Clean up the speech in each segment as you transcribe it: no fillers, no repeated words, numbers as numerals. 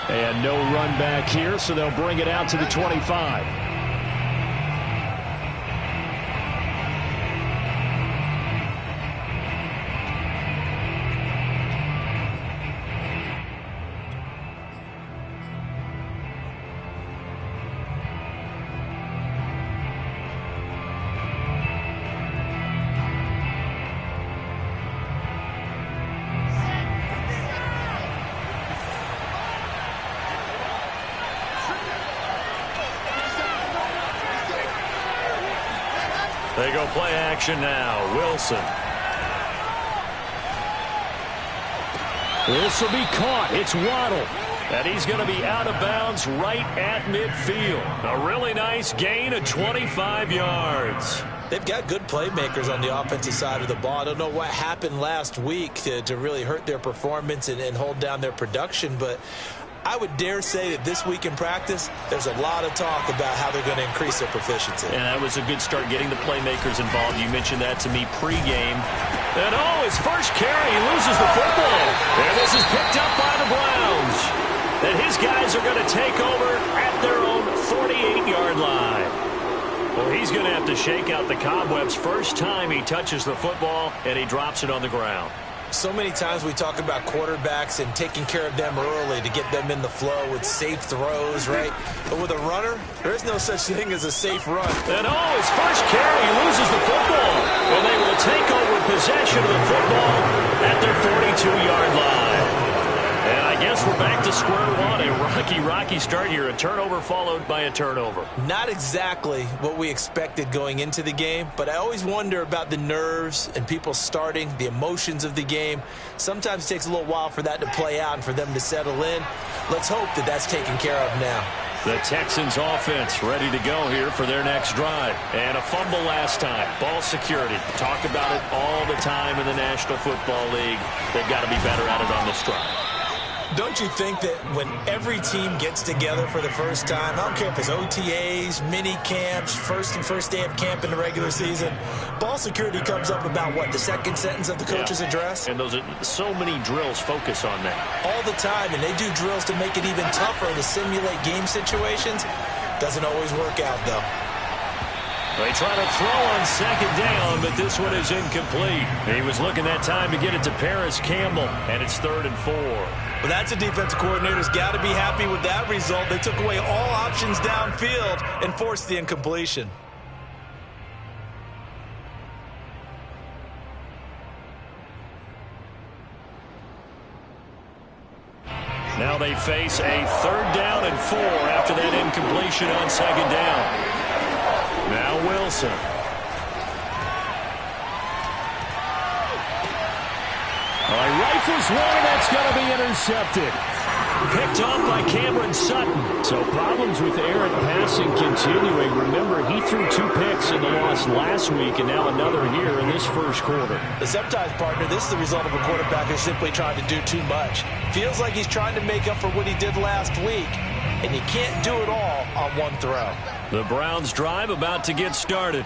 And no run back here, so they'll bring it out to the 25. They go play action now. Wilson. This will be caught. It's Waddle. And he's going to be out of bounds right at midfield. A really nice gain of 25 yards. They've got good playmakers on the offensive side of the ball. I don't know what happened last week to really hurt their performance and hold down their production, but I would dare say that this week in practice, there's a lot of talk about how they're going to increase their proficiency. And that was a good start getting the playmakers involved. You mentioned that to me pregame. And his first carry, he loses the football. And this is picked up by the Browns. And his guys are going to take over at their own 48-yard line. Well, he's going to have to shake out the cobwebs first time he touches the football, and he drops it on the ground. So many times we talk about quarterbacks and taking care of them early to get them in the flow with safe throws, right? But with a runner, there's no such thing as a safe run. And his first carry, he loses the football. Well, they will take over possession of the football at their 42-yard line. And I guess we're back to square one. A rocky start here. A turnover followed by a turnover. Not exactly what we expected going into the game, but I always wonder about the nerves and people starting, the emotions of the game. Sometimes it takes a little while for that to play out and for them to settle in. Let's hope that that's taken care of now. The Texans offense ready to go here for their next drive. And a fumble last time. Ball security. Talk about it all the time in the National Football League. They've got to be better at it on this drive. Don't you think that when every team gets together for the first time, I don't care if it's OTAs, mini camps, first day of camp in the regular season, ball security comes up about what, the second sentence of the coach's address? And those are so many drills focus on that. All the time, and they do drills to make it even tougher to simulate game situations. Doesn't always work out, though. They try to throw on second down, but this one is incomplete. He was looking that time to get it to Paris Campbell, and it's 3rd and 4. Well, that's a defensive coordinator's got to be happy with that result. They took away all options downfield and forced the incompletion. Now they face a 3rd down and 4 after that incompletion on second down. Now Wilson. Rifles one, and that's going to be intercepted. Picked off by Cameron Sutton. So problems with errant passing continuing. Remember, he threw 2 picks in the loss last week, and now another here in this first quarter. Sometimes, partner, this is the result of a quarterback who's simply trying to do too much. Feels like he's trying to make up for what he did last week, and you can't do it all on one throw. The Browns drive about to get started.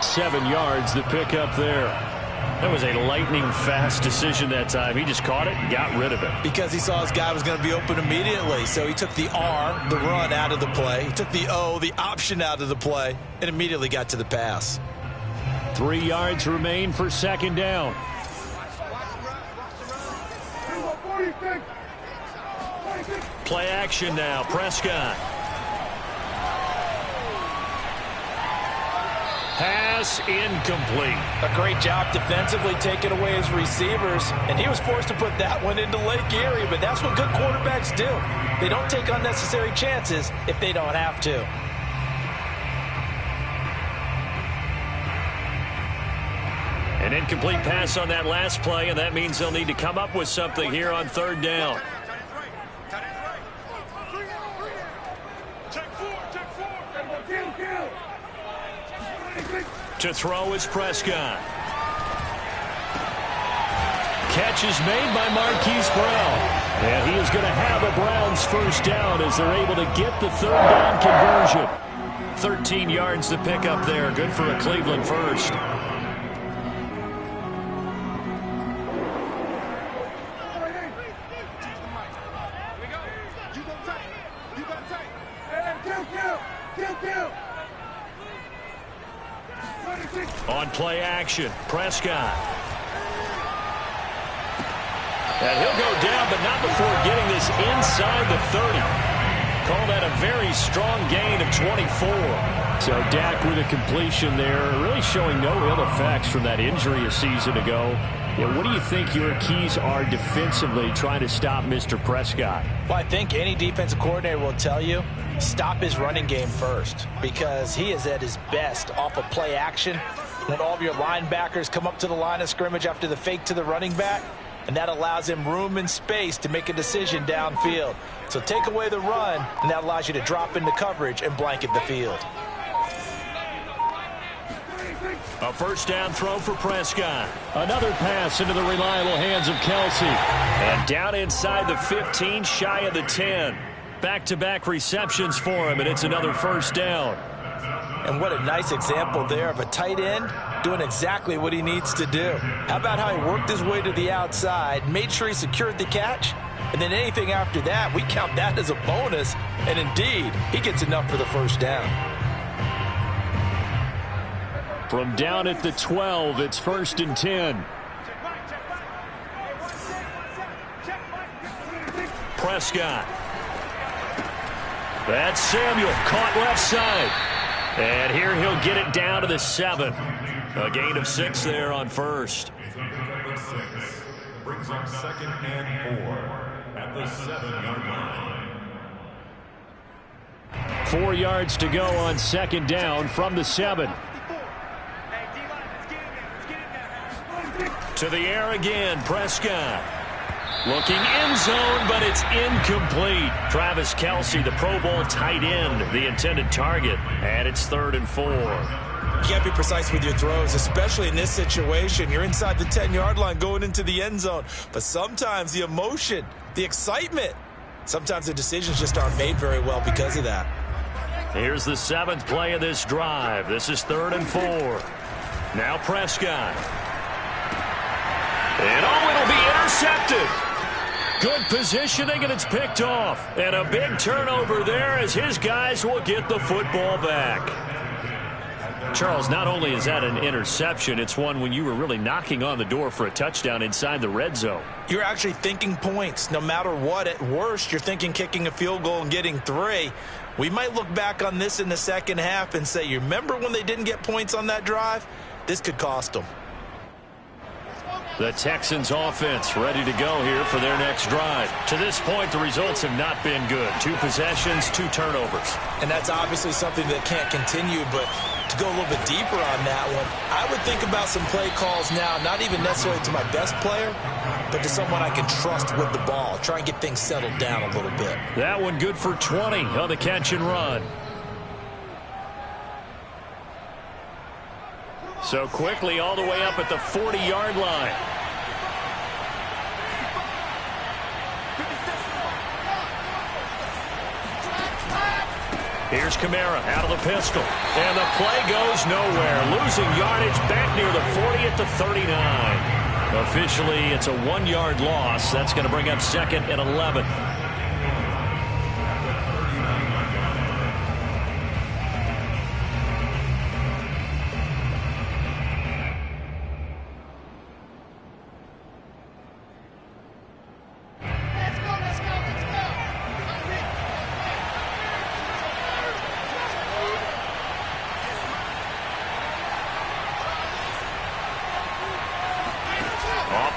Seven yards the pick up there. That was a lightning-fast decision that time. He just caught it and got rid of it. Because he saw his guy was going to be open immediately. So he took the R, the run, out of the play. He took the O, the option, out of the play, and immediately got to the pass. 3 yards remain for second down. Play action now. Prescott. Pass incomplete. A great job defensively taking away his receivers, and he was forced to put that one into Lake Erie, but that's what good quarterbacks do. They don't take unnecessary chances if they don't have to. An incomplete pass on that last play, and that means they'll need to come up with something here on 3rd down. To throw is Prescott. Catch is made by Marquise Brown. And he is going to have a Browns first down as they're able to get the 3rd down conversion. 13 yards to pick up there. Good for a Cleveland first. play action. Prescott. And he'll go down, but not before getting this inside the 30. Call that a very strong gain of 24. So Dak with a completion there, really showing no ill effects from that injury a season ago. What do you think your keys are defensively trying to stop Mr. Prescott? Well, I think any defensive coordinator will tell you, stop his running game first, because he is at his best off of play action when all of your linebackers come up to the line of scrimmage after the fake to the running back, and that allows him room and space to make a decision downfield. So take away the run, and that allows you to drop into coverage and blanket the field. A first down throw for Prescott. Another pass into the reliable hands of Kelce. And down inside the 15, shy of the 10. Back-to-back receptions for him, and it's another first down. And what a nice example there of a tight end doing exactly what he needs to do. How about how he worked his way to the outside, made sure he secured the catch, and then anything after that, we count that as a bonus. And indeed, he gets enough for the first down. From down at the 12, it's 1st and 10. Prescott. That's Samuel, caught left side. And here he'll get it down to the 7. A gain of 6 there on first. Brings up 2nd and 4 at the 7-yard line. 4 yards to go on 2nd down from the 7. To the air again, Prescott. Looking end zone, but it's incomplete. Travis Kelce, the Pro Bowl tight end, the intended target. And it's 3rd and 4. You can't be precise with your throws, especially in this situation. You're inside the 10-yard line going into the end zone. But sometimes the emotion, the excitement, sometimes the decisions just aren't made very well because of that. Here's the 7th play of this drive. This is 3rd and 4. Now Prescott. And it'll be intercepted. Good positioning, and it's picked off. And a big turnover there as his guys will get the football back. Charles, not only is that an interception, it's one when you were really knocking on the door for a touchdown inside the red zone. You're actually thinking points. No matter what, at worst, you're thinking kicking a field goal and getting 3. We might look back on this in the second half and say, you remember when they didn't get points on that drive? This could cost them. The Texans offense ready to go here for their next drive. To this point, the results have not been good. 2 possessions, 2 turnovers. And that's obviously something that can't continue, but to go a little bit deeper on that one, I would think about some play calls now, not even necessarily to my best player, but to someone I can trust with the ball. Try and get things settled down a little bit. That one good for 20 on the catch and run. So quickly all the way up at the 40-yard line. Here's Kamara out of the pistol. And the play goes nowhere. Losing yardage back near the 40 at the 39. Officially, it's a 1-yard loss. That's going to bring up 2nd and 11.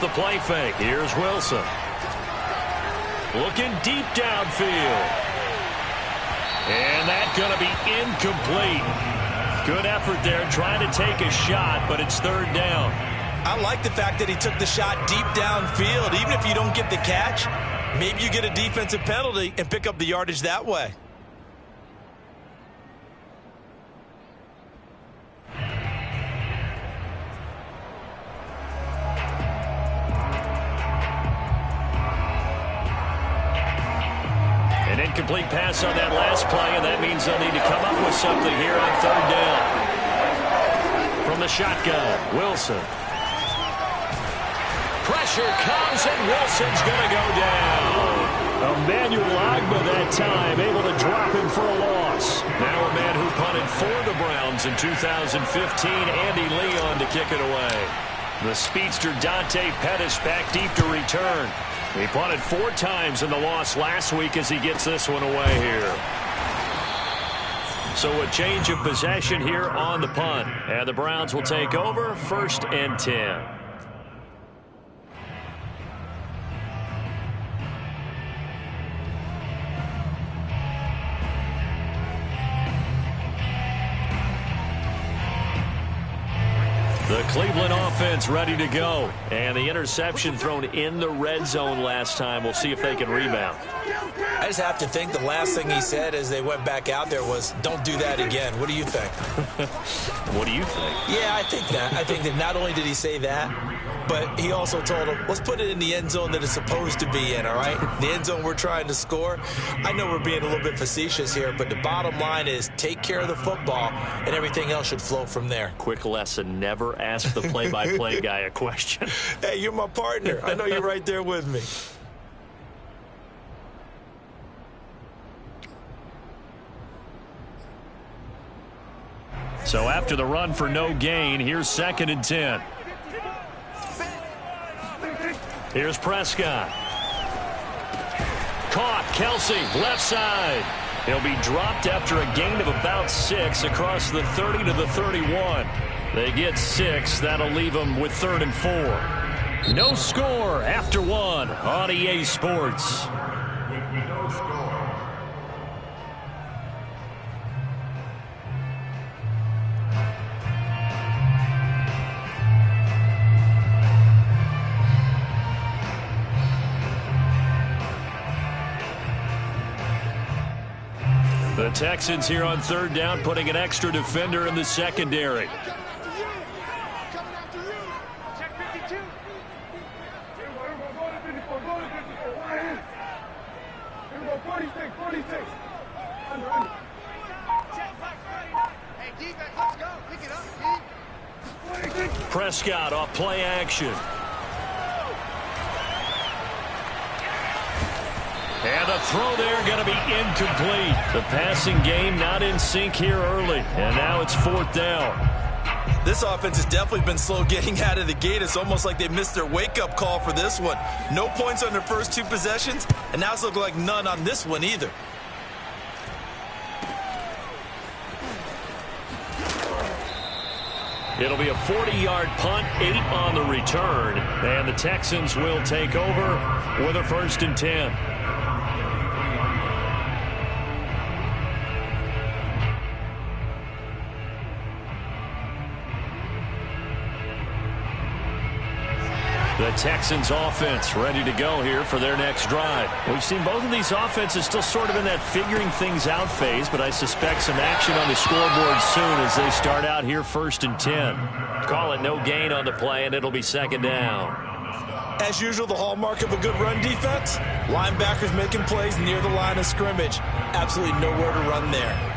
The play fake. Here's Wilson. Looking deep downfield. And that's going to be incomplete. Good effort there trying to take a shot, but it's 3rd down. I like the fact that he took the shot deep downfield. Even if you don't get the catch, maybe you get a defensive penalty and pick up the yardage that way. Incomplete pass on that last play, and that means they'll need to come up with something here on 3rd down. From the shotgun, Wilson. Pressure comes, and Wilson's going to go down. Emmanuel Ogbah that time, able to drop him for a loss. Now a man who punted for the Browns in 2015, Andy Leon, to kick it away. The speedster Dante Pettis back deep to return. He punted 4 times in the loss last week as he gets this one away here. So a change of possession here on the punt. And the Browns will take over, 1st and 10. The Cleveland offense ready to go. And the interception thrown in the red zone last time. We'll see if they can rebound. I just have to think the last thing he said as they went back out there was, don't do that again. What do you think? What do you think? Yeah, I think that. I think that not only did he say that, but he also told him, let's put it in the end zone that it's supposed to be in, all right? The end zone we're trying to score. I know we're being a little bit facetious here, but the bottom line is take care of the football, and everything else should flow from there. Quick lesson, never ask the play-by-play guy a question. Hey, you're my partner. I know you're right there with me. So after the run for no gain, here's 2nd and 10. Here's Prescott. Caught. Kelsey, left side. He'll be dropped after a gain of about 6 across the 30 to the 31. They get 6. That'll leave them with 3rd and 4. No score after 1 on EA Sports. With no score. The Texans here on 3rd down, putting an extra defender in the secondary. Prescott off play action. And the throw there going to be incomplete. The passing game not in sync here early. And now it's 4th down. This offense has definitely been slow getting out of the gate. It's almost like they missed their wake-up call for this one. No points on their first 2 possessions, and now it's looking like none on this one either. It'll be a 40-yard punt, 8 on the return. And the Texans will take over with a 1st and 10. The Texans offense ready to go here for their next drive. We've seen both of these offenses still sort of in that figuring things out phase, but I suspect some action on the scoreboard soon as they start out here 1st and 10. Call it no gain on the play, and it'll be 2nd down. As usual, the hallmark of a good run defense, linebackers making plays near the line of scrimmage. Absolutely nowhere to run there.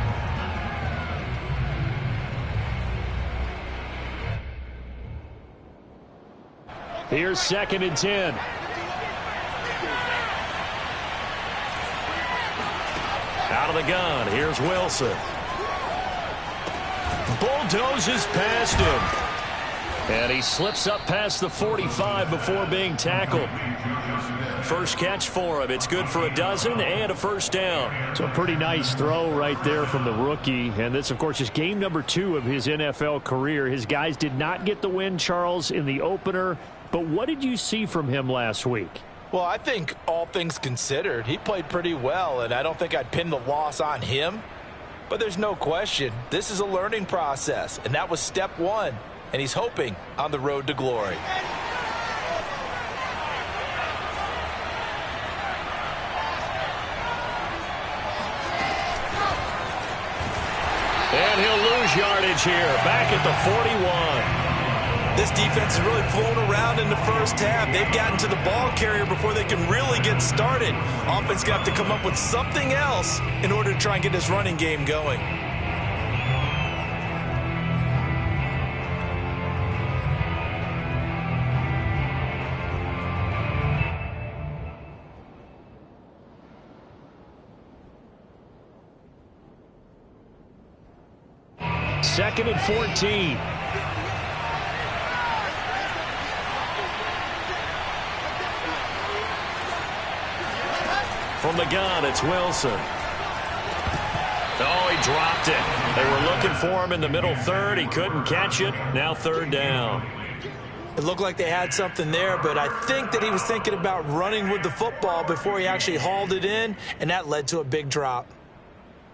Here's 2nd and 10. Out of the gun. Here's Wilson. Bulldozes past him. And he slips up past the 45 before being tackled. First catch for him. It's good for a dozen and a 1st down. So a pretty nice throw right there from the rookie. And this, of course, is game number 2 of his NFL career. His guys did not get the win, Charles, in the opener. But what did you see from him last week? Well, I think all things considered, he played pretty well, and I don't think I'd pin the loss on him. But there's no question, this is a learning process, and that was step 1, and he's hoping on the road to glory. And he'll lose yardage here, back at the 41. This defense has really flown around in the first half. They've gotten to the ball carrier before they can really get started. Offense going to have to come up with something else in order to try and get this running game going. 2nd and 14. From the gun, it's Wilson. Oh, he dropped it. They were looking for him in the middle third. He couldn't catch it. Now 3rd down. It looked like they had something there, but I think that he was thinking about running with the football before he actually hauled it in, and that led to a big drop.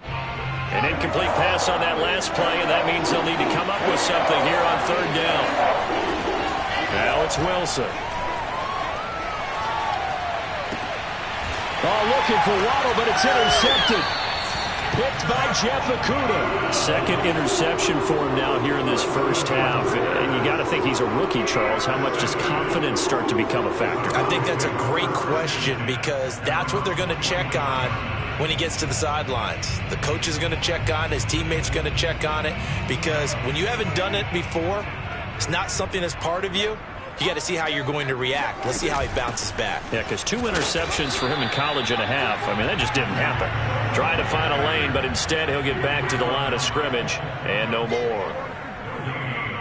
An incomplete pass on that last play, and that means they'll need to come up with something here on 3rd down. Now it's Wilson. Oh, looking for Waddle, but it's intercepted. Picked by Jeff Okudah. 2nd interception for him now here in this first half. And you got to think he's a rookie, Charles. How much does confidence start to become a factor? I think that's a great question because that's what they're going to check on when he gets to the sidelines. The coach is going to check on it. His teammates are going to check on it because when you haven't done it before, it's not something that's part of you. You got to see how you're going to react. Let's see how he bounces back. Yeah, because 2 interceptions for him in college and a half. I mean, that just didn't happen. Trying to find a lane, but instead he'll get back to the line of scrimmage and no more.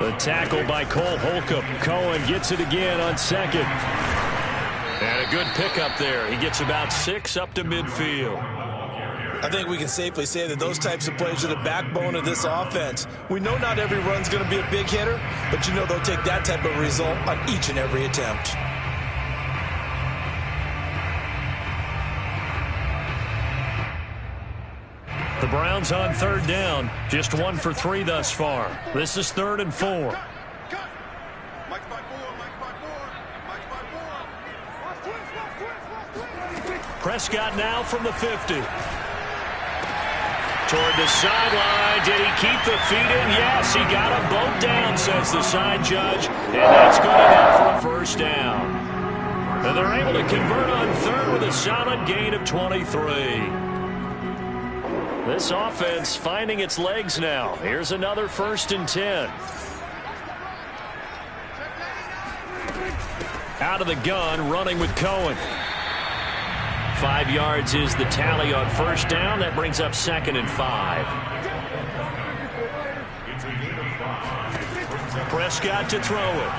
The tackle by Cole Holcomb. Cohen gets it again on 2nd. And a good pickup there. He gets about 6 up to midfield. I think we can safely say that those types of plays are the backbone of this offense. We know not every run's going to be a big hitter, but you know they'll take that type of result on each and every attempt. The Browns on 3rd down. Just 1 for 3 thus far. This is 3rd and 4. Prescott now from the 50. Toward the sideline. Did he keep the feet in? Yes, he got them both down, says the side judge. And that's good enough for a 1st down. And they're able to convert on 3rd with a solid gain of 23. This offense finding its legs now. Here's another 1st and 10. Out of the gun, running with Cohen. 5 yards is the tally on 1st down. That brings up 2nd and 5. Prescott to throw it.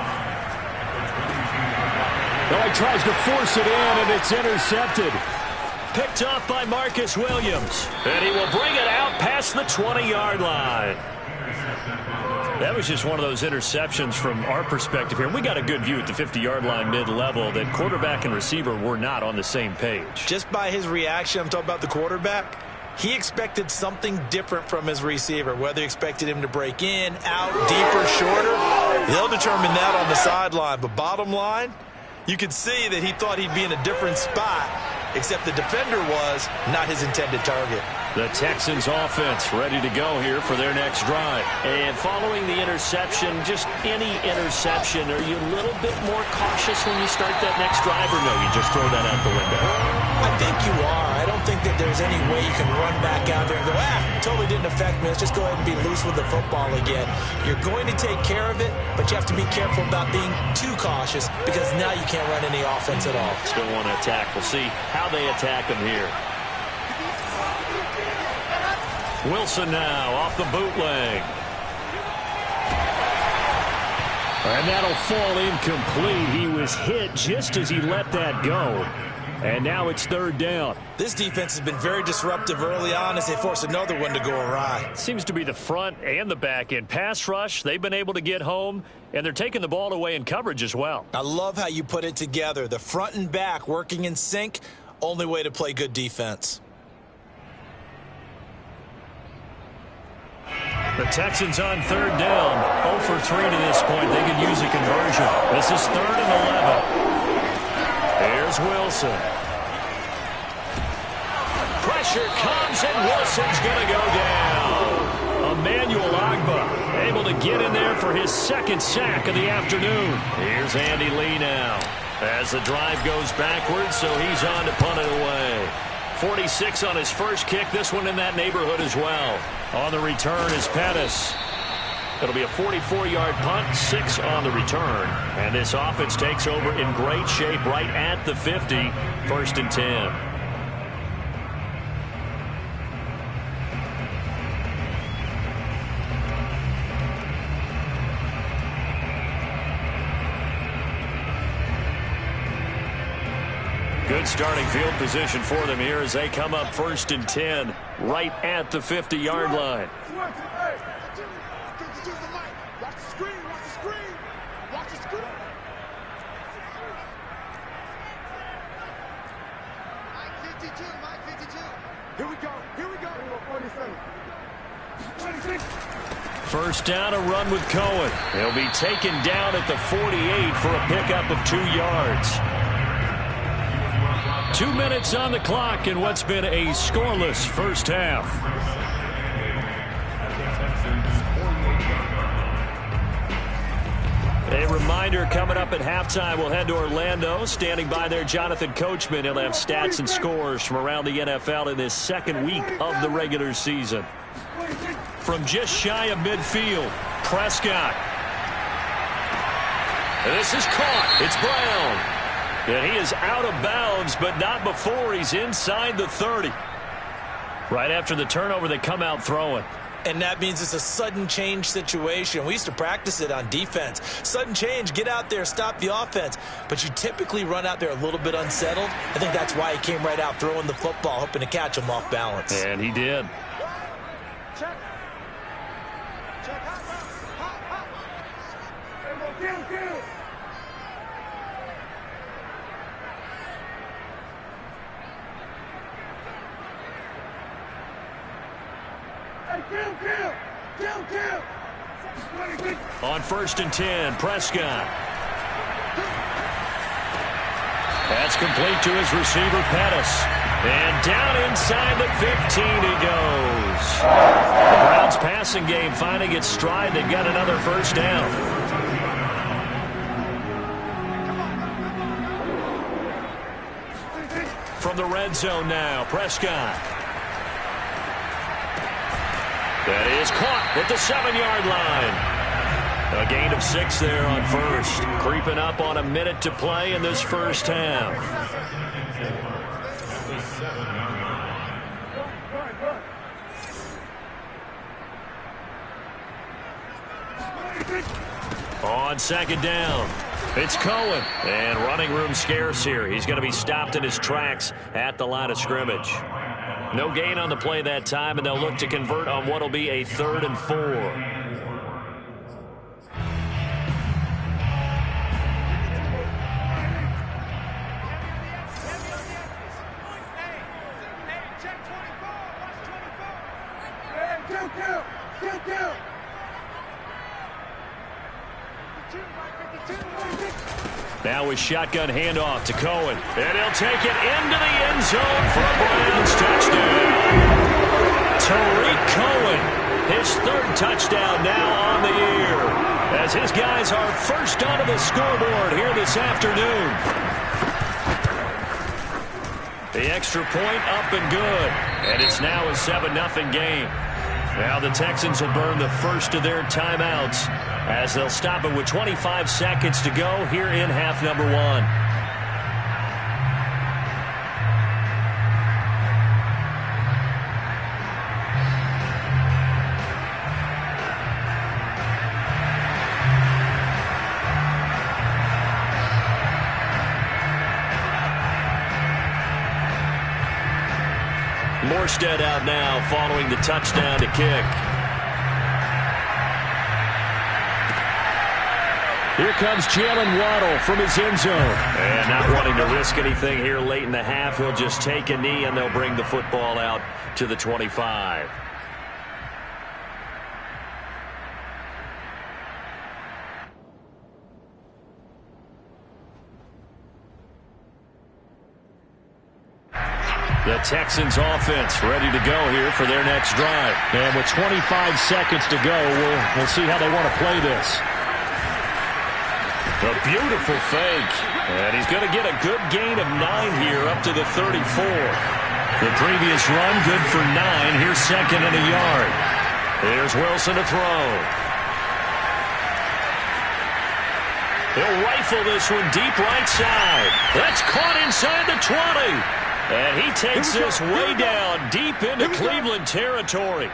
Oh, he tries to force it in, and it's intercepted. Picked off by Marcus Williams. And he will bring it out past the 20-yard line. That was just one of those interceptions from our perspective here. We got a good view at the 50-yard line mid-level that quarterback and receiver were not on the same page. Just by his reaction, I'm talking about the quarterback, he expected something different from his receiver, whether he expected him to break in, out, deeper, shorter. They'll determine that on the sideline. But bottom line, you could see that he thought he'd be in a different spot, except the defender was not his intended target. The Texans offense ready to go here for their next drive. And following the interception, just any interception, are you a little bit more cautious when you start that next drive, or no, you just throw that out the window? I think you are. I don't think that there's any way you can run back out there and go, totally didn't affect me. Let's just go ahead and be loose with the football again. You're going to take care of it, but you have to be careful about being too cautious because now you can't run any offense at all. Still want to attack. We'll see how they attack them here. Wilson now off the bootleg. And that'll fall incomplete. He was hit just as he let that go. And now it's 3rd down. This defense has been very disruptive early on as they force another one to go awry. Seems to be the front and the back end. Pass rush, they've been able to get home, and they're taking the ball away in coverage as well. I love how you put it together. The front and back working in sync, only way to play good defense. The Texans on 3rd down. 0 for 3 to this point. They could use a conversion. This is 3rd and 11. Here's Wilson. Pressure comes, and Wilson's going to go down. Emmanuel Ogbah able to get in there for his 2nd sack of the afternoon. Here's Andy Lee now as the drive goes backwards, so he's on to punt it away. 46 on his first kick. This one in that neighborhood as well. On the return is Pettis. It'll be a 44-yard punt, 6 on the return. And this offense takes over in great shape right at the 50. 1st and 10. Good starting field position for them here as they come up 1st and 10 right at the 50-yard line. First down, a run with Cohen. He'll be taken down at the 48 for a pickup of 2 yards. 2 minutes on the clock in what's been a scoreless first half. A reminder, coming up at halftime, we'll head to Orlando. Standing by there, Jonathan Coachman. He'll have stats and scores from around the NFL in this second week of the regular season. From just shy of midfield, Prescott. And this is caught. It's Brown. And he is out of bounds, but not before he's inside the 30. Right after the turnover, they come out throwing. And that means it's a sudden change situation. We used to practice it on defense. Sudden change, get out there, stop the offense. But you typically run out there a little bit unsettled. I think that's why he came right out throwing the football, hoping to catch him off balance. And he did. On 1st and 10, Prescott. That's complete to his receiver, Pettis. And down inside the 15 he goes. The Browns passing game finding its stride. They've got another first down. From the red zone now, Prescott. That is caught at the 7-yard line. A gain of 6 there on first. Creeping up on a minute to play in this first half. On 2nd down, it's Cohen. And running room scarce here. He's going to be stopped in his tracks at the line of scrimmage. No gain on the play that time, and they'll look to convert on what will be a 3rd and 4. Now a shotgun handoff to Cohen. And he'll take it into the end zone for a Browns touchdown. Tariq Cohen, his 3rd touchdown now on the year, as his guys are first onto the scoreboard here this afternoon. The extra point up and good. And it's now a 7-0 game. Now the Texans will burn the first of their timeouts as they'll stop it with 25 seconds to go here in half number 1. Morstead out now following the touchdown to kick. Here comes Jalen Waddle from his end zone. And not wanting to risk anything here late in the half, he'll just take a knee and they'll bring the football out to the 25. The Texans offense ready to go here for their next drive. And with 25 seconds to go, we'll see how they want to play this. A beautiful fake. And he's going to get a good gain of 9 here up to the 34. The previous run good for 9. Here's 2nd and a yard. Here's Wilson to throw. He'll rifle this one deep right side. That's caught inside the 20. And he takes this way down deep into Cleveland territory.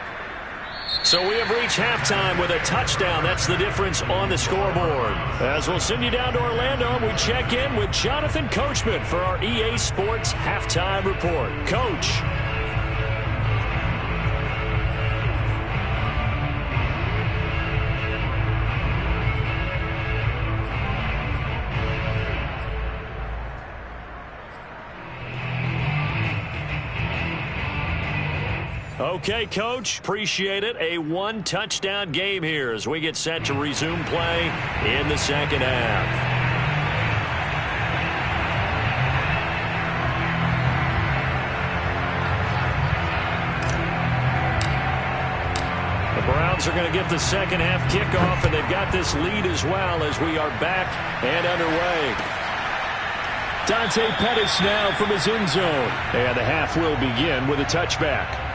So we have reached halftime with a touchdown. That's the difference on the scoreboard. As we'll send you down to Orlando, we check in with Jonathan Coachman for our EA Sports Halftime Report. Coach. Okay, Coach, appreciate it. A one-touchdown game here as we get set to resume play in the second half. The Browns are going to get the second half kickoff, and they've got this lead as well as we are back and underway. Dante Pettis now from his end zone. And the half will begin with a touchback.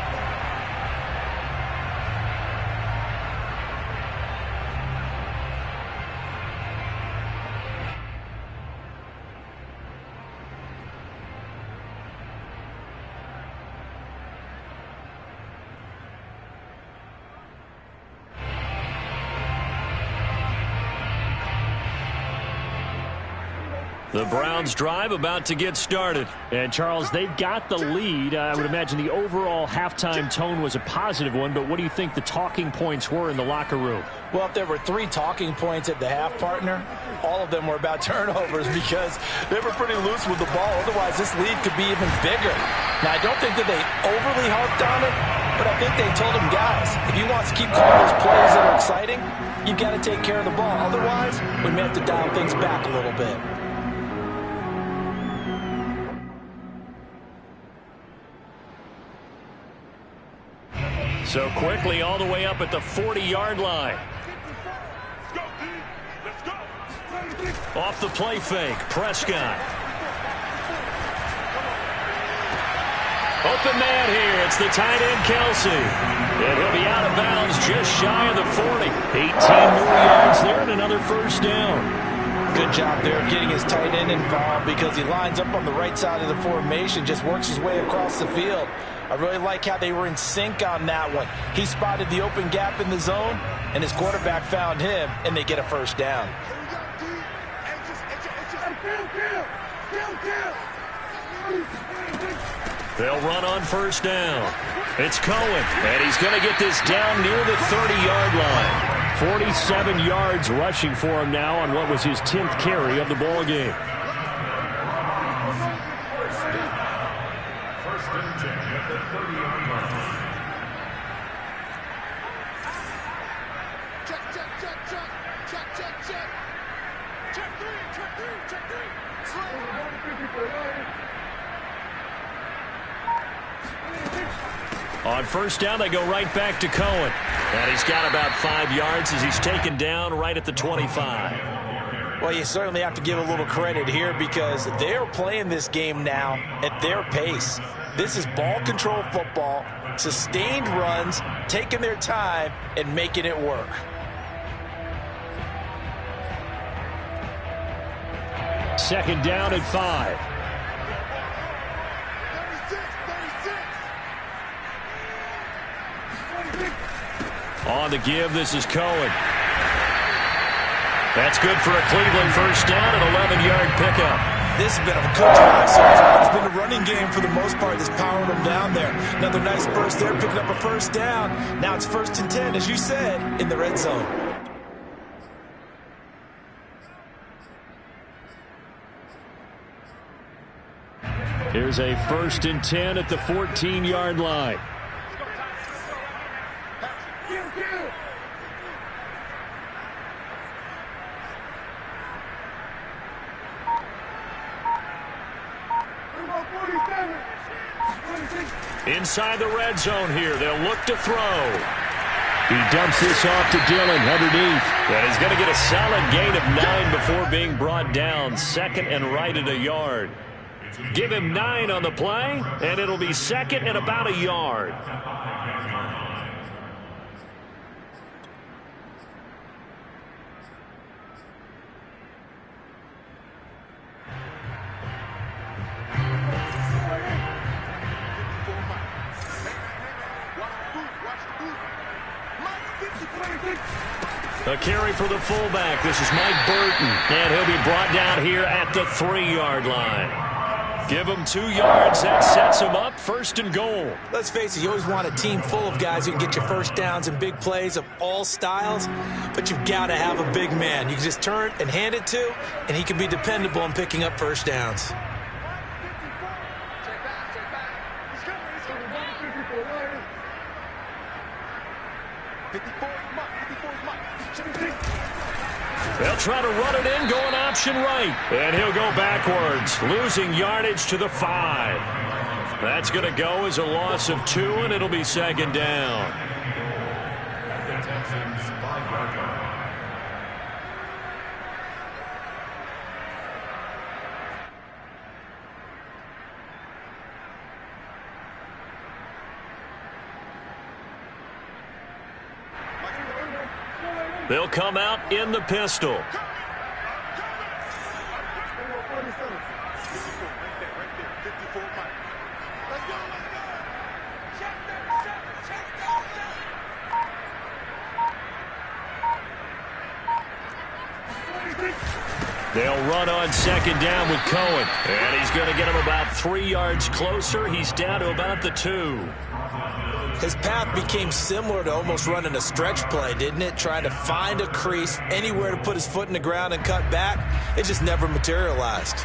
The Browns drive about to get started. And, Charles, they've got the lead. I would imagine the overall halftime tone was a positive one, but what do you think the talking points were in the locker room? Well, if there were 3 talking points at the half, partner, all of them were about turnovers because they were pretty loose with the ball. Otherwise, this lead could be even bigger. Now, I don't think that they overly harped on it, but I think they told him, guys, if you want to keep calling those plays that are exciting, you've got to take care of the ball. Otherwise, we may have to dial things back a little bit. So quickly all the way up at the 40-yard line. Off the play fake, Prescott. Open man here, it's the tight end Kelsey. And he'll be out of bounds just shy of the 40. 18 more yards there and another first down. Good job there of getting his tight end involved because he lines up on the right side of the formation, just works his way across the field. I really like how they were in sync on that one. He spotted the open gap in the zone, and his quarterback found him, and they get a first down. They'll run on first down. It's Cohen, and he's going to get this down near the 30-yard line. 47 yards rushing for him now on what was his 10th carry of the ball game. First and 10 at the 30-yard line. On first down, they go right back to Cohen. And he's got about 5 yards as he's taken down right at the 25. Well, you certainly have to give a little credit here because they're playing this game now at their pace. This is ball control football, sustained runs, taking their time, and making it work. Second down at 5. On the give, this is Cohen. That's good for a Cleveland first down, an 11-yard pickup. This has been a good drive so far. It's been a running game for the most part that's powered them down there. Another nice burst there, picking up a first down. Now it's 1st and 10, as you said, in the red zone. Here's a 1st and 10 at the 14-yard line. Inside the red zone here, they'll look to throw. He dumps this off to Dillon underneath. And he's going to get a solid gain of 9 before being brought down. Second and right at a yard. Give him 9 on the play, and it'll be second and about a yard. A carry for the fullback. This is Mike Burton. And he'll be brought down here at the 3-yard line. Give him 2 yards. That sets him up 1st and goal. Let's face it, you always want a team full of guys who can get you first downs and big plays of all styles, but you've got to have a big man you can just turn and hand it to, and he can be dependable in picking up first downs. They'll try to run it in, going option right. And he'll go backwards, losing yardage to the 5. That's going to go as a loss of 2, and it'll be 2nd down. The Texans 5-yard line. They'll come out in the pistol. They'll run on 2nd down with Cohen. And he's going to get him about 3 yards closer. He's down to about the 2. His path became similar to almost running a stretch play, didn't it? Trying to find a crease, anywhere to put his foot in the ground and cut back. It just never materialized.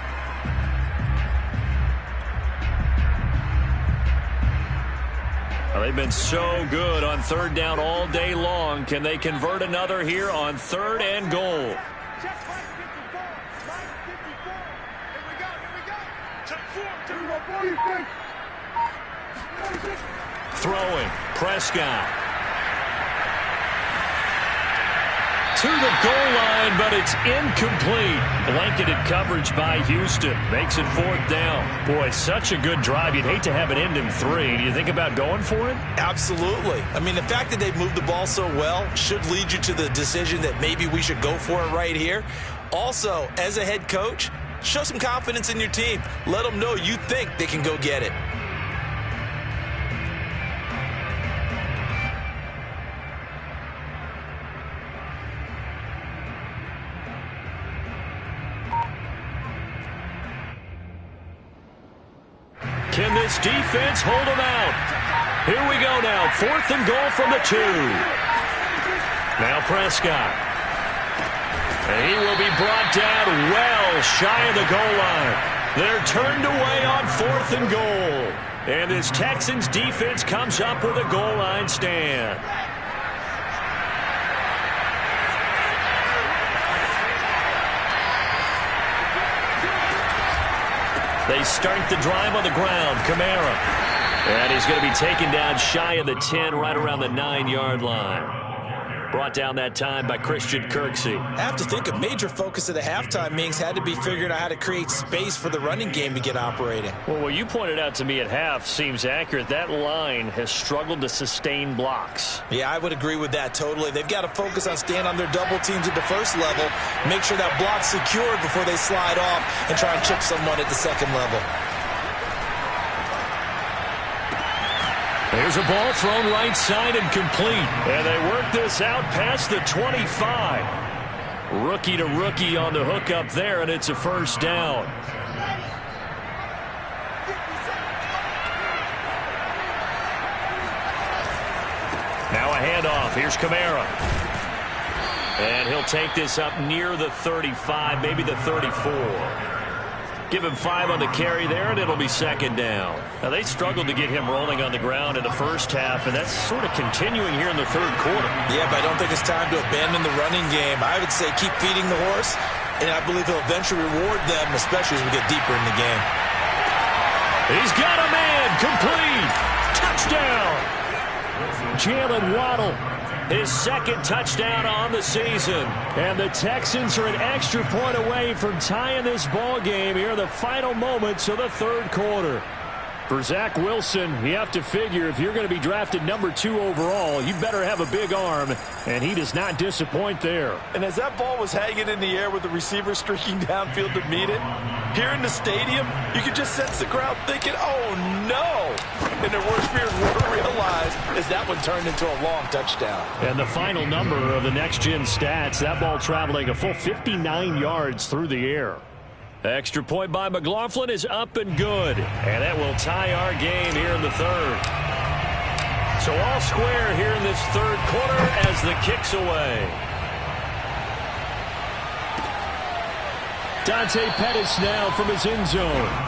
Well, they've been so good on 3rd down all day long. Can they convert another here on 3rd and goal? Throwing, Prescott. To the goal line, but it's incomplete. Blanketed coverage by Houston. Makes it 4th down. Boy, such a good drive. You'd hate to have it end in 3. Do you think about going for it? Absolutely. I mean, the fact that they've moved the ball so well should lead you to the decision that maybe we should go for it right here. Also, as a head coach, show some confidence in your team. Let them know you think they can go get it. Can this defense hold them out? Here we go now. 4th and goal from the 2. Now Prescott. And he will be brought down well shy of the goal line. They're turned away on 4th and goal. And this Texans defense comes up with a goal line stand. They start the drive on the ground. Kamara. And he's going to be taken down shy of the 10, right around the 9-yard line. Brought down that time by Christian Kirksey. I have to think a major focus of the halftime meetings had to be figuring out how to create space for the running game to get operating. Well, what you pointed out to me at half seems accurate. That line has struggled to sustain blocks. Yeah, I would agree with that totally. They've got to focus on staying on their double teams at the first level, make sure that block's secured before they slide off and try and chip someone at the second level. There's a ball thrown right side and complete. And they work this out past the 25. Rookie to rookie on the hook up there, and it's a 1st down. Now a handoff. Here's Kamara. And he'll take this up near the 35, maybe the 34. Give him 5 on the carry there, and it'll be 2nd down. Now, they struggled to get him rolling on the ground in the first half, and that's sort of continuing here in the 3rd quarter. Yeah, but I don't think it's time to abandon the running game. I would say keep feeding the horse, and I believe he'll eventually reward them, especially as we get deeper in the game. He's got a man. Complete. Touchdown. Jalen Waddle. His 2nd touchdown on the season. And the Texans are an extra point away from tying this ball game here in the final moments of the 3rd quarter. For Zach Wilson, you have to figure if you're going to be drafted number 2 overall, you better have a big arm, and he does not disappoint there. And as that ball was hanging in the air with the receiver streaking downfield to meet it, here in the stadium, you could just sense the crowd thinking, oh, no. And their worst fears were realized as that one turned into a long touchdown. And the final number of the next-gen stats, that ball traveling a full 59 yards through the air. Extra point by McLaughlin is up and good. And that will tie our game here in the third. So all square here in this third quarter as the kick's away. Dante Pettis now from his end zone.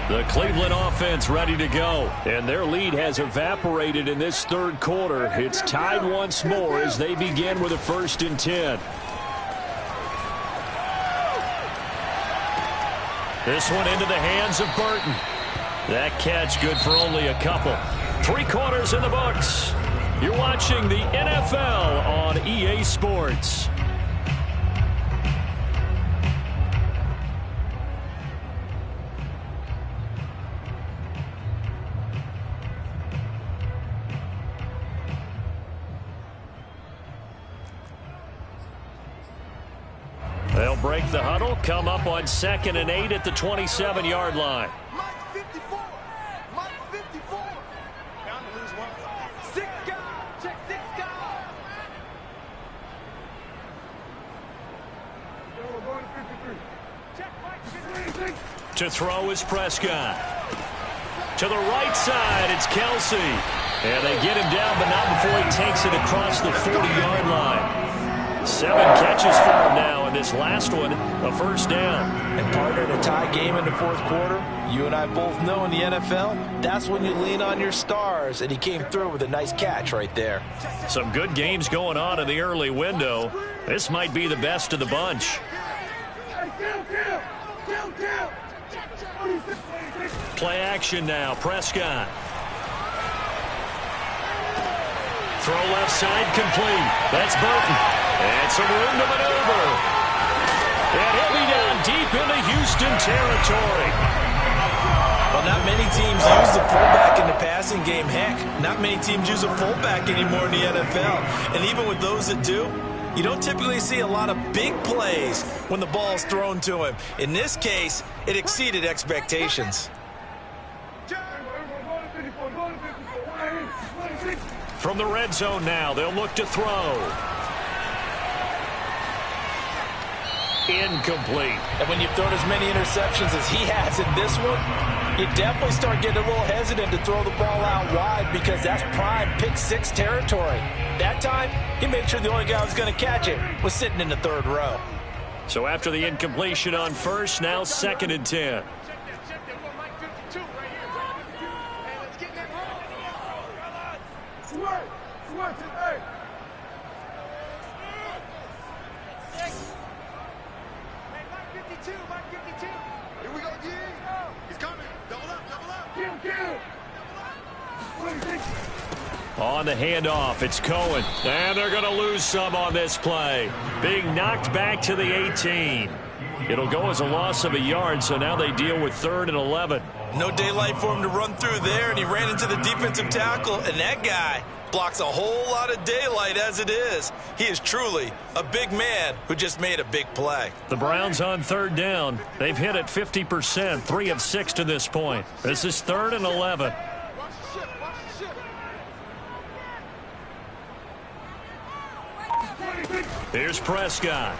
The Cleveland offense ready to go. And their lead has evaporated in this third quarter. It's tied once more as they begin with a 1st and 10. This one into the hands of Burton. That catch good for only a couple. 3 quarters in the books. You're watching the NFL on EA Sports. They'll break the huddle, come up on 2nd and 8 at the 27-yard line. Mike 54. Mike 54. Bound to lose one. 6 guys. Check 6 guys. We're going to 53. Check Mike 53. To throw is Prescott. To the right side, it's Kelsey. And they get him down, but not before he takes it across the 40-yard line. 7 catches for him now, and this last one, a 1st down. And partner, in a tie game in the 4th quarter, you and I both know in the NFL, that's when you lean on your stars, and he came through with a nice catch right there. Some good games going on in the early window. This might be the best of the bunch. Play action now, Prescott. Throw left side complete. That's Burton. And some room to maneuver. And he'll be down deep into Houston territory. Well, not many teams use the fullback in the passing game. Heck, not many teams use a fullback anymore in the NFL. And even with those that do, you don't typically see a lot of big plays when the ball's thrown to him. In this case, it exceeded expectations. From the red zone now, they'll look to throw. Incomplete. And when you've thrown as many interceptions as he has in this one, you definitely start getting a little hesitant to throw the ball out wide because that's prime pick 6 territory. That time, he made sure the only guy who was going to catch it was sitting in the 3rd row. So after the incompletion on 1st, now 2nd and 10. On the handoff, it's Cohen. And they're going to lose some on this play. Being knocked back to the 18. It'll go as a loss of a yard, so now they deal with 3rd and 11. No daylight for him to run through there, and he ran into the defensive tackle, and that guy blocks a whole lot of daylight as it is. He is truly a big man who just made a big play. The Browns on 3rd down. They've hit it 50%, 3 of 6 to this point. This is 3rd and 11. Here's Prescott.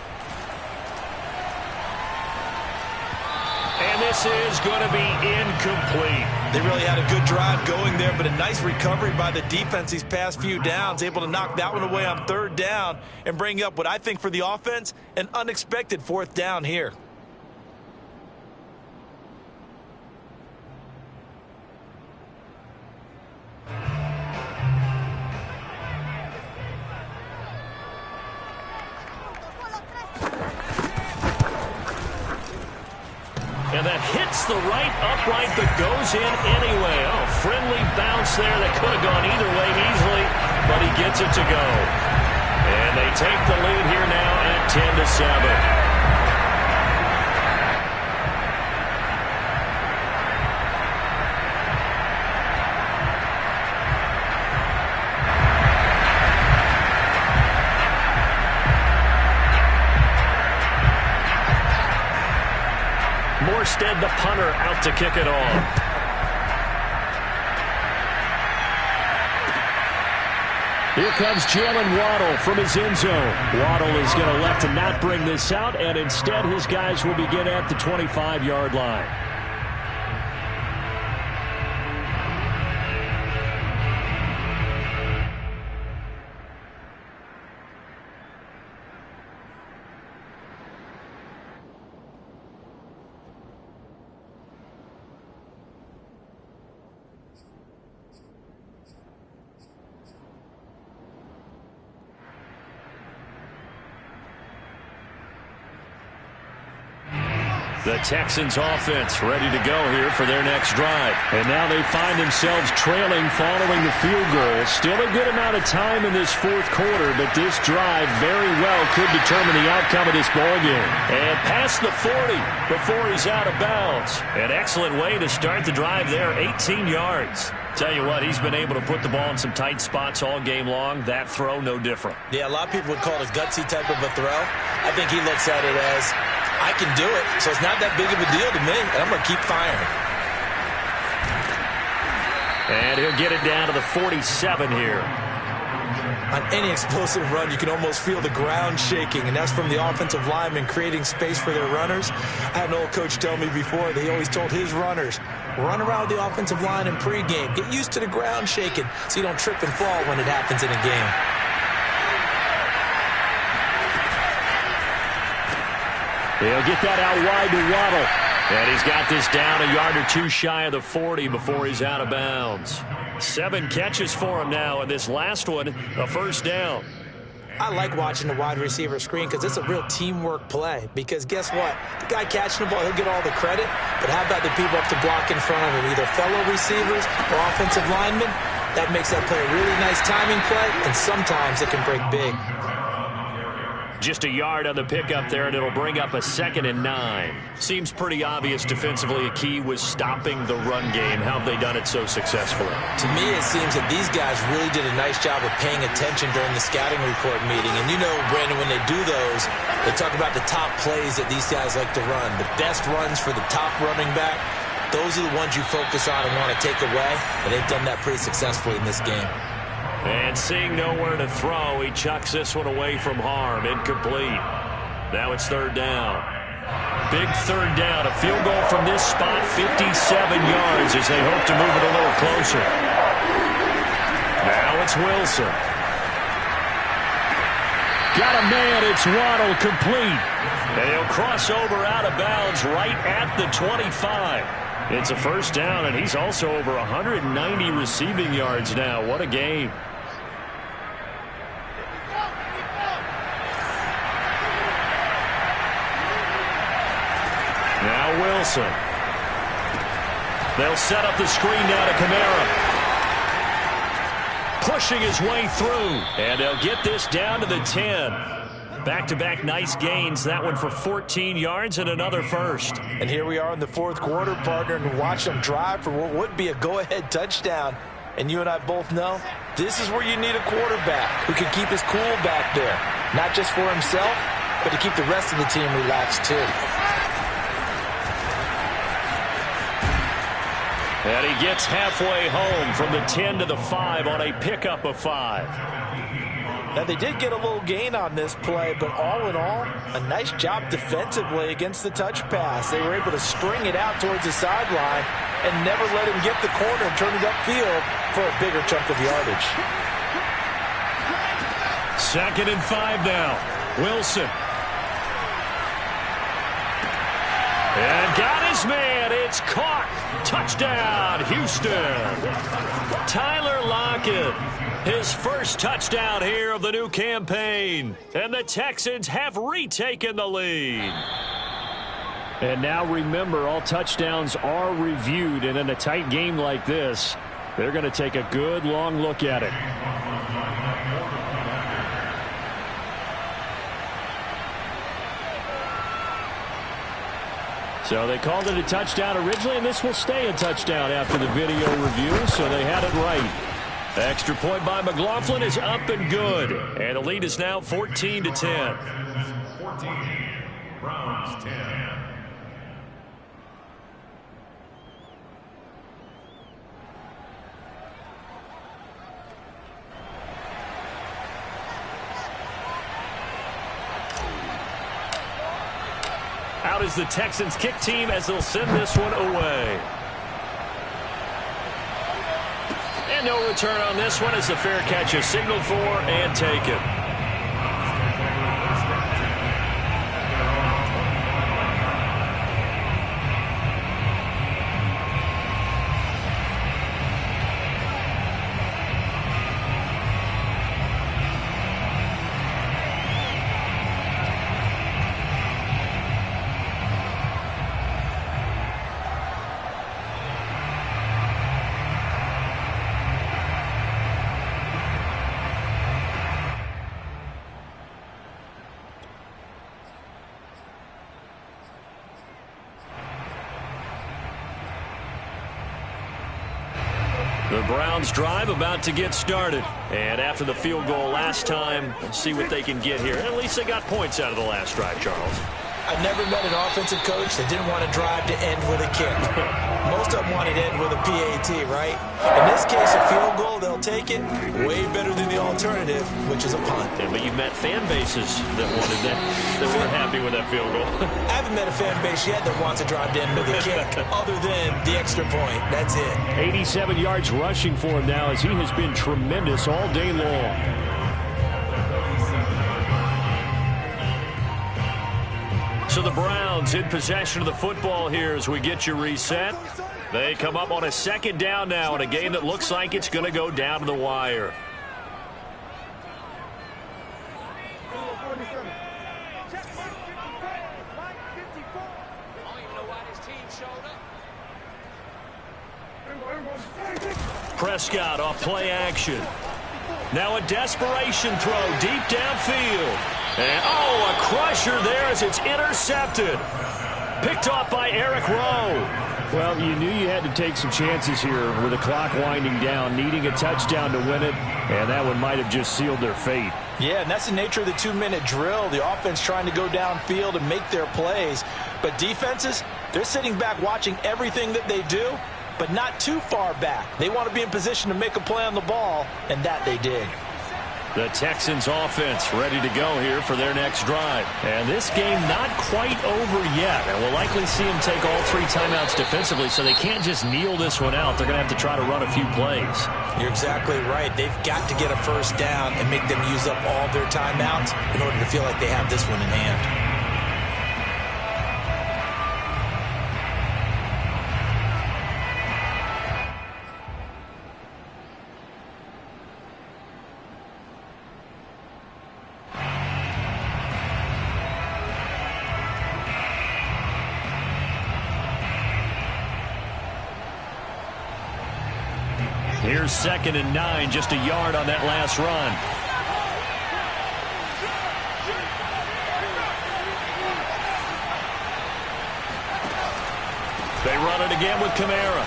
And this is going to be incomplete. They really had a good drive going there, but a nice recovery by the defense these past few downs, able to knock that one away on 3rd down and bring up what I think for the offense, an unexpected 4th down here. And that hits the right upright but goes in anyway. Oh, friendly bounce there that could have gone either way easily, but he gets it to go. And they take the lead here now at 10-7. Morstead, the punter, out to kick it off. Here comes Jalen Waddle from his end zone. Waddle is going to elect to not bring this out, and instead his guys will begin at the 25-yard line. The Texans offense ready to go here for their next drive. And now they find themselves trailing following the field goal. Still a good amount of time in this fourth quarter, but this drive very well could determine the outcome of this ballgame. And past the 40 before he's out of bounds. An excellent way to start the drive there, 18 yards. Tell you what, he's been able to put the ball in some tight spots all game long. That throw, no different. Yeah, a lot of people would call it a gutsy type of a throw. I think he looks at it as, I can do it, so it's not that big of a deal to me, and I'm going to keep firing. And he'll get it down to the 47 here. On any explosive run, you can almost feel the ground shaking, and that's from the offensive linemen creating space for their runners. I had an old coach tell me before, they always told his runners, run around the offensive line in pregame. Get used to the ground shaking so you don't trip and fall when it happens in a game. He'll get that out wide to Waddle. And he's got this down a yard or two shy of the 40 before he's out of bounds. 7 catches for him now, and this last one, a first down. I like watching the wide receiver screen because it's a real teamwork play. Because guess what? The guy catching the ball, he'll get all the credit. But how about the people up to block in front of him, either fellow receivers or offensive linemen? That makes that play a really nice timing play, and sometimes it can break big. Just a yard on the pickup there, and it'll bring up a 2nd and 9. Seems pretty obvious defensively a key was stopping the run game. How have they done it so successfully? To me, it seems that these guys really did a nice job of paying attention during the scouting report meeting. And you know, Brandon, when they do those, they talk about the top plays that these guys like to run. The best runs for the top running back, those are the ones you focus on and want to take away. And they've done that pretty successfully in this game. And seeing nowhere to throw, he chucks this one away from harm. Incomplete. Now it's 3rd down. Big 3rd down. A field goal from this spot, 57 yards as they hope to move it a little closer. Now it's Wilson. Got a man. It's Waddle, complete. And he'll cross over out of bounds right at the 25. It's a first down, and he's also over 190 receiving yards now. What a game. Now Wilson. They'll set up the screen now to Kamara. Pushing his way through. And they'll get this down to the 10. Back-to-back nice gains. That one for 14 yards and another first. And here we are in the fourth quarter, partner, and watch them drive for what would be a go-ahead touchdown. And you and I both know this is where you need a quarterback who can keep his cool back there. Not just for himself, but to keep the rest of the team relaxed too. And he gets halfway home from the 10 to the 5 on a pickup of 5. Now, they did get a little gain on this play, but all in all, a nice job defensively against the touch pass. They were able to string it out towards the sideline and never let him get the corner and turn it upfield for a bigger chunk of yardage. 2nd and 5 now. Wilson. And got his man. It's caught. Touchdown, Houston. Tyler Lockett. His first touchdown here of the new campaign. And the Texans have retaken the lead. And now remember, all touchdowns are reviewed, and in a tight game like this, they're going to take a good long look at it. So they called it a touchdown originally, and this will stay a touchdown after the video review, so they had it right. Extra point by McLaughlin is up and good, and the lead is now 14-10. 14, Browns 10. Out is the Texans kick team as they'll send this one away. And no return on this one as the fair catch is signaled for and taken. The Browns drive about to get started. And after the field goal last time, let's see what they can get here. At least they got points out of the last drive, Charles. I never met an offensive coach that didn't want to drive to end with a kick. Most of them wanted to end with a PAT, right? In this case, a field goal, they'll take it. Way better than the alternative, which is a punt. Yeah, but you've met fan bases that wanted that, that weren't happy with that field goal. I haven't met a fan base yet that wants to drive to end with a kick, other than the extra point. That's it. 87 yards rushing for him now as he has been tremendous all day long. So the Browns in possession of the football here as we get you reset. They come up on a second down now in a game that looks like it's going to go down to the wire. Prescott off play action. Now a desperation throw deep downfield. And, oh, a crusher there as it's intercepted. Picked off by Eric Rowe. Well, you knew you had to take some chances here with the clock winding down, needing a touchdown to win it, and that one might have just sealed their fate. Yeah, and that's the nature of the 2-minute drill. The offense trying to go downfield and make their plays. But defenses, they're sitting back watching everything that they do, but not too far back. They want to be in position to make a play on the ball, and that they did. The Texans offense ready to go here for their next drive. And this game not quite over yet. And we'll likely see them take all three timeouts defensively, so they can't just kneel this one out. They're going to have to try to run a few plays. You're exactly right. They've got to get a first down and make them use up all their timeouts in order to feel like they have this one in hand. Here's 2nd and 9, just a yard on that last run. They run it again with Kamara.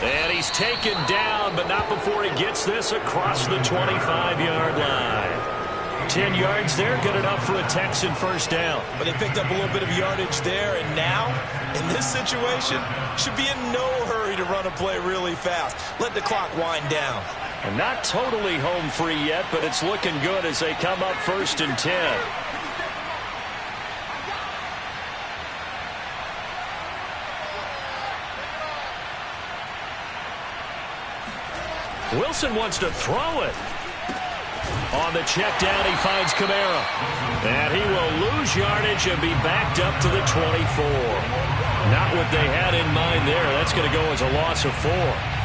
And he's taken down, but not before he gets this across the 25-yard line. 10 yards there, good enough for a Texan first down. But they picked up a little bit of yardage there, and now, in this situation, should be in no hurry to run a play really fast. Let the clock wind down. And not totally home free yet, but it's looking good as they come up 1st and 10. Wilson wants to throw it. On the check down, he finds Kamara. And he will lose yardage and be backed up to the 24. Not what they had in mind there. That's going to go as a loss of 4.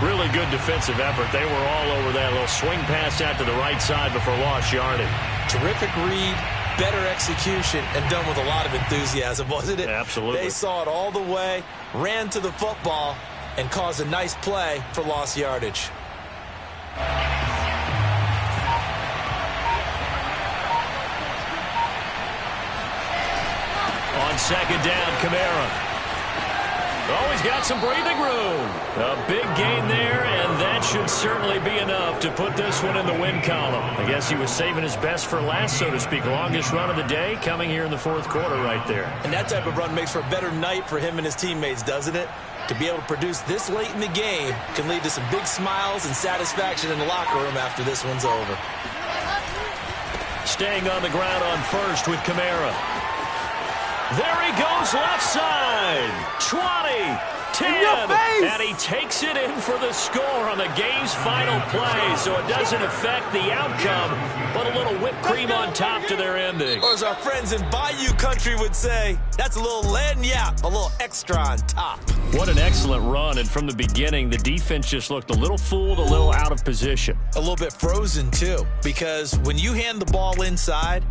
Really good defensive effort. They were all over that little swing pass out to the right side before lost yardage. Terrific read, better execution and done with a lot of enthusiasm, wasn't it? Absolutely. They saw it all the way, ran to the football, and caused a nice play for lost yardage. On second down, Kamara. Oh, he's got some breathing room. A big gain there, and that should certainly be enough to put this one in the win column. I guess he was saving his best for last, so to speak. Longest run of the day coming here in the fourth quarter right there. And that type of run makes for a better night for him and his teammates, doesn't it? To be able to produce this late in the game can lead to some big smiles and satisfaction in the locker room after this one's over. Staying on the ground on first with Kamara. There he goes left side. 20, 10, and he takes it in for the score on the game's final play. So it doesn't affect the outcome, but a little whipped cream on top to their ending. Or as our friends in Bayou Country would say, that's a little lagniappe, a little extra on top. What an excellent run, and from the beginning, the defense just looked a little fooled, a little out of position. A little bit frozen, too, because when you hand the ball inside,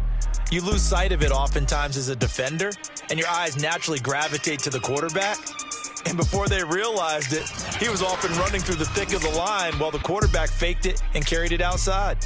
you lose sight of it oftentimes as a defender, and your eyes naturally gravitate to the quarterback. And before they realized it, he was off and running through the thick of the line while the quarterback faked it and carried it outside.